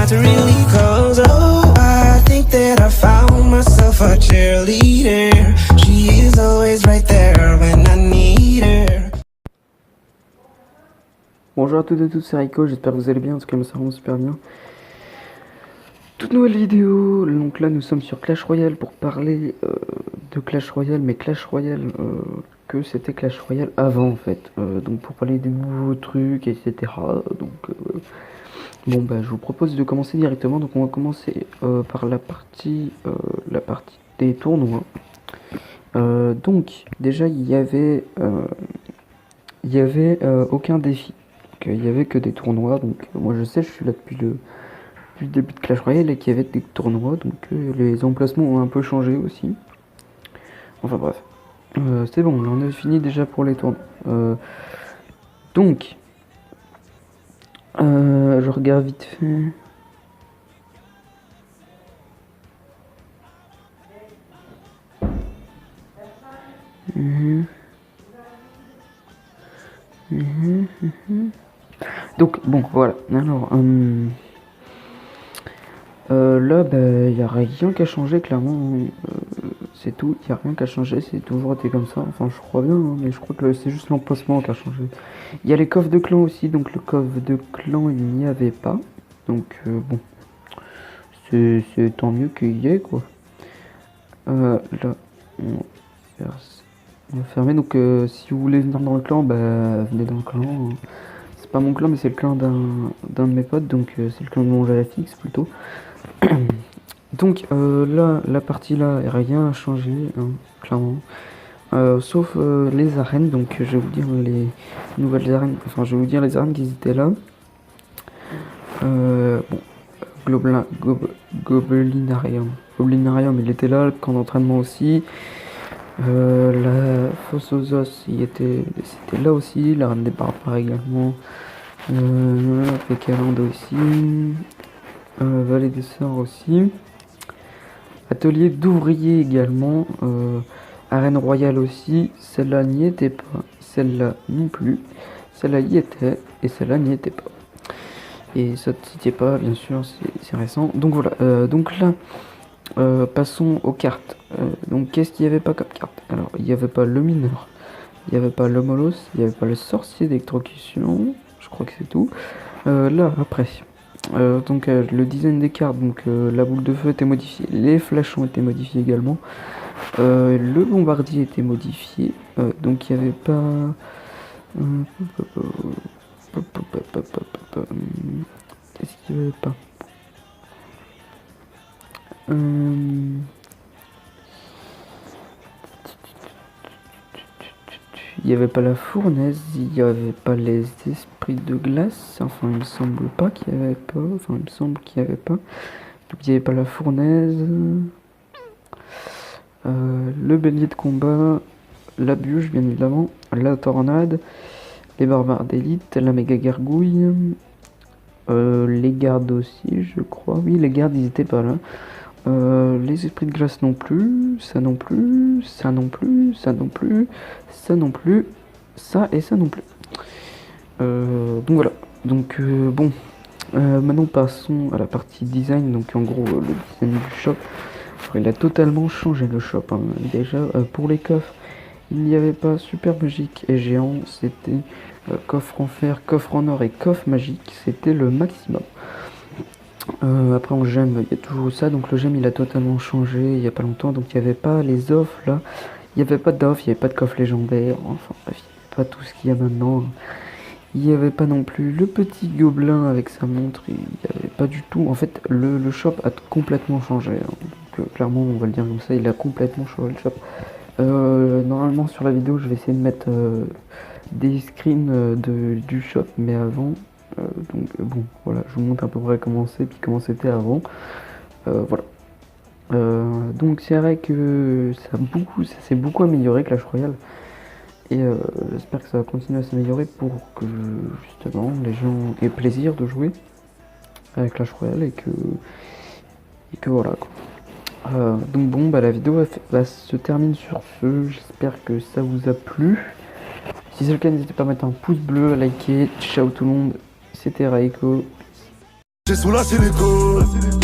not really close. Oh, I think that I found myself a cheerleader. She is always right there when I need her. Bonjour à toutes et tous, c'est Rico, j'espère que vous allez bien, en tout cas moi ça va super bien. Toute nouvelle vidéo, donc là nous sommes sur Clash Royale pour parler de Clash Royale, mais Clash Royale que c'était Clash Royale avant en fait. Donc pour parler des nouveaux trucs, etc. Donc bon bah je vous propose de commencer directement, donc on va commencer par la partie des tournois. Donc déjà il y avait aucun défi. Il y avait que des tournois, donc moi je sais, je suis là depuis le début de Clash Royale et qu'il y avait des tournois, donc les emplacements ont un peu changé aussi. Enfin bref, c'est bon, là on a fini déjà pour les tournois. Donc, je regarde vite fait. Donc bon voilà, alors là il n'y a rien qu'à changer clairement, c'est tout, il n'y a rien qu'à changer, c'est toujours été comme ça, enfin je crois bien, hein, mais je crois que c'est juste l'emplacement qui a changé. Il y a les coffres de clan aussi, donc le coffre de clan il n'y avait pas, donc bon, c'est tant mieux qu'il y ait quoi. Là on va fermer, donc si vous voulez venir dans le clan, venez dans le clan, hein. C'est pas mon clan mais c'est le clan d'un de mes potes, donc c'est le clan de mon fixe plutôt. Donc là, la partie là, rien à changer, hein, clairement. Sauf les arènes, donc je vais vous dire les nouvelles arènes, enfin je vais vous dire les arènes qui étaient là. Bon, Goblinarium, il était là, le camp d'entraînement aussi. La fosse aux os, c'était là aussi, l'arène des barbares également. Pékalando aussi. Vallée des Sorts aussi. Atelier d'ouvriers également. Arène royale aussi. Celle-là n'y était pas. Celle-là non plus. Celle-là y était. Et celle-là n'y était pas. Et ça ne s'y pas, bien sûr, c'est récent. Donc voilà. Donc là, passons aux cartes. Donc qu'est-ce qu'il n'y avait pas comme carte? Alors, il n'y avait pas le mineur. Il n'y avait pas le molos. Il n'y avait pas le sorcier d'électrocution. Je crois que c'est tout. Là, après. Donc le design des cartes, donc la boule de feu était modifiée, les flashs ont été modifiés également, le bombardier était modifié, donc il n'y avait pas... Qu'est-ce qu'il n'y avait pas? Il n'y avait pas la fournaise, il n'y avait pas les esprits de glace, enfin il me semble pas qu'il n'y avait pas, enfin il me semble qu'il n'y avait pas. Donc il n'y avait pas la fournaise, le bélier de combat, la bûche bien évidemment, la tornade, les barbares d'élite, la méga gargouille, les gardes aussi je crois, oui les gardes ils étaient pas là. Les esprits de glace non plus, ça non plus, ça non plus, ça non plus, ça non plus, ça et ça non plus. Donc voilà, donc bon, maintenant passons à la partie design, donc en gros le design du shop. Alors, il a totalement changé le shop, hein. Déjà pour les coffres, il n'y avait pas super magique et géant, c'était coffre en fer, coffre en or et coffre magique, c'était le maximum. Après en gemme il y a toujours ça, donc le gemme il a totalement changé il y a pas longtemps, donc il n'y avait pas les offres là, il n'y avait pas d'offres, il n'y avait pas de coffre légendaire, enfin bref, il n'y avait pas tout ce qu'il y a maintenant, il n'y avait pas non plus le petit gobelin avec sa montre, il n'y avait pas du tout, en fait le shop a complètement changé, hein. Donc clairement on va le dire comme ça, il a complètement changé le shop. Normalement sur la vidéo je vais essayer de mettre des screens du shop, mais avant... donc bon voilà, je vous montre à peu près comment c'est puis comment c'était avant. Voilà. Donc c'est vrai que ça s'est beaucoup amélioré Clash Royale et j'espère que ça va continuer à s'améliorer pour que justement les gens aient plaisir de jouer avec Clash Royale et que voilà quoi. Donc bon la vidéo va se terminer sur ce, j'espère que ça vous a plu. Si c'est le cas, n'hésitez pas à mettre un pouce bleu, à liker. Ciao tout le monde, c'était Raiko. J'ai sous la silicone.